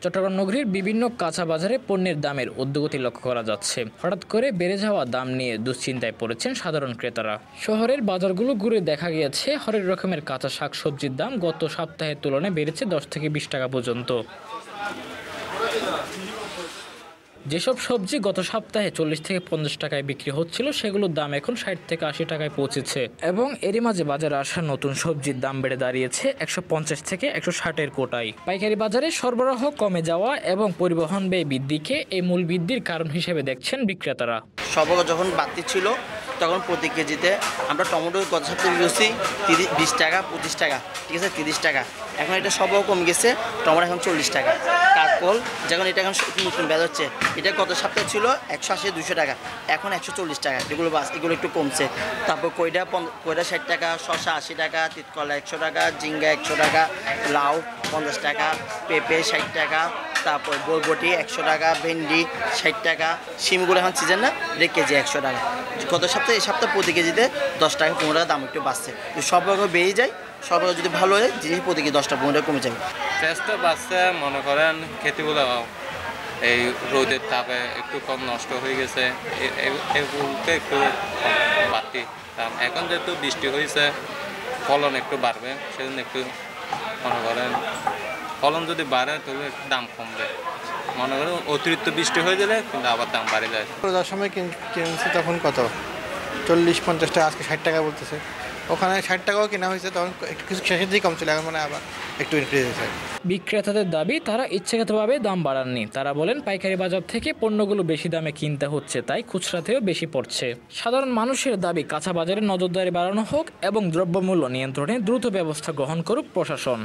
চট্টগ্রাম নগরীর বিভিন্ন কাঁচা বাজারে পণ্যের দামের ঊর্ধ্বগতি লক্ষ্য করা যাচ্ছে। হঠাৎ করে বেড়ে যাওয়া দাম নিয়ে দুশ্চিন্তায় পড়েছেন সাধারণ ক্রেতারা। শহরের বাজারগুলো ঘুরে দেখা গিয়েছে হরেক রকমের কাঁচা শাকসবজির দাম গত সপ্তাহের তুলনায় বেড়েছে 10 থেকে 20 টাকা পর্যন্ত। যেসব সবজি গত সপ্তাহে 40 থেকে 50 টাকায় বিক্রি হচ্ছিল সেগুলোর দাম এখন 60 থেকে 80 টাকায় পৌঁছেছে এবং এরই মাঝে বাজারে আসা নতুন সবজির দাম বেড়ে দাঁড়িয়েছে 150 থেকে 160-এর কোটায়। পাইকারি বাজারে সরবরাহ কমে যাওয়া এবং পরিবহন ব্যয় বৃদ্ধিকে এই মূল বৃদ্ধির কারণ হিসেবে দেখছেন বিক্রেতারা। সরবরাহ যখন বাড়তি ছিল তখন প্রতি কেজিতে আমরা টমেটো গত সপ্তাহে বিক্রি 20 টাকা 25 টাকা, ঠিক আছে 30 টাকা। এখন এটা সরবরাহ কমে গেছে, টমেটো এখন 40 টাকা। কাকল যখন এটা এখন নতুন ব্যাচ হচ্ছে, এটা গত সপ্তাহে ছিল 180-200 টাকা, এখন 140 টাকা। এগুলো একটু কমছে। তারপর কইডা 60 টাকা, শসা 80 টাকা, তিতকলা 100 টাকা, ঝিঙ্গা 100 টাকা, লাউ 50 টাকা, পেঁপে 60 টাকা, তারপর বরবটি 100 টাকা, ভেন্ডি 60 টাকা। শিমগুলো এখন সিজন না, এটা কেজি 100 টাকা। গত সপ্তাহে এই সপ্তাহে প্রতি কেজিতে 10 টাকা 15 টাকা দাম একটু বাড়ছে। সব রকম বেড়ে যায়, সরবরাহ যদি ভালো হয় জিনিস প্রতি কেজি 10 টাকা 15 টাকা কমে যাবে। টেস্টটা বাড়ছে, মনে করেন খেতেগুলো এই রোদের তাপে একটু কম নষ্ট হয়ে গেছে, এগুলোতে একটু বাড়তি দাম। এখন যেহেতু বৃষ্টি হয়েছে ফলন একটু বাড়বে, সেজন্য একটু মনে করেন ফলন যদি বাড়ে তাহলে একটু দাম কমবে। মনে করেন অতিরিক্ত বৃষ্টি হয়ে গেলে কিন্তু আবার দাম বাড়ে যায়। যার সময় কিনছি তখন কত 40-50 টাকা, আজকে 60 টাকা বলতেছে। ওখানে 60 টাকাও কেনা হয়েছে, তখন একটু কিছু শেষের দিকে কম ছিল, এখন মানে আবার একটু ইনক্রিজ হয়েছে। বিক্রেতাদের দাবি তারা ইচ্ছাগতভাবে দাম বাড়াননি। তারা বলেন পাইকারি বাজার থেকে পণ্যগুলো বেশি দামে কিনতে হচ্ছে, তাই খুচরাতেও বেশি পড়ছে। সাধারণ মানুষের দাবি কাঁচা বাজারে নজরদারি বাড়ানো হোক এবং দ্রব্যমূল্য নিয়ন্ত্রণে দ্রুত ব্যবস্থা গ্রহণ করুক প্রশাসন।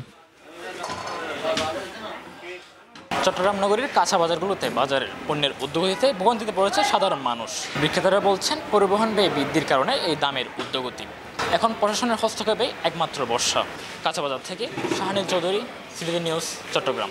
চট্টগ্রাম নগরীর কাঁচা বাজারগুলোতে বাজারের পণ্যের ঊর্ধ্বগতিতে ভোগান্তিতে পড়েছে সাধারণ মানুষ। বিক্রেতারা বলছেন পরিবহন ব্যয় বৃদ্ধির কারণে এই দামের ঊর্ধ্বগতি। এখন প্রশাসনের হস্তক্ষেপে একমাত্র ভরসা। কাঁচা বাজার থেকে শাহানুর চৌধুরী, সিটিভি নিউজ, চট্টগ্রাম।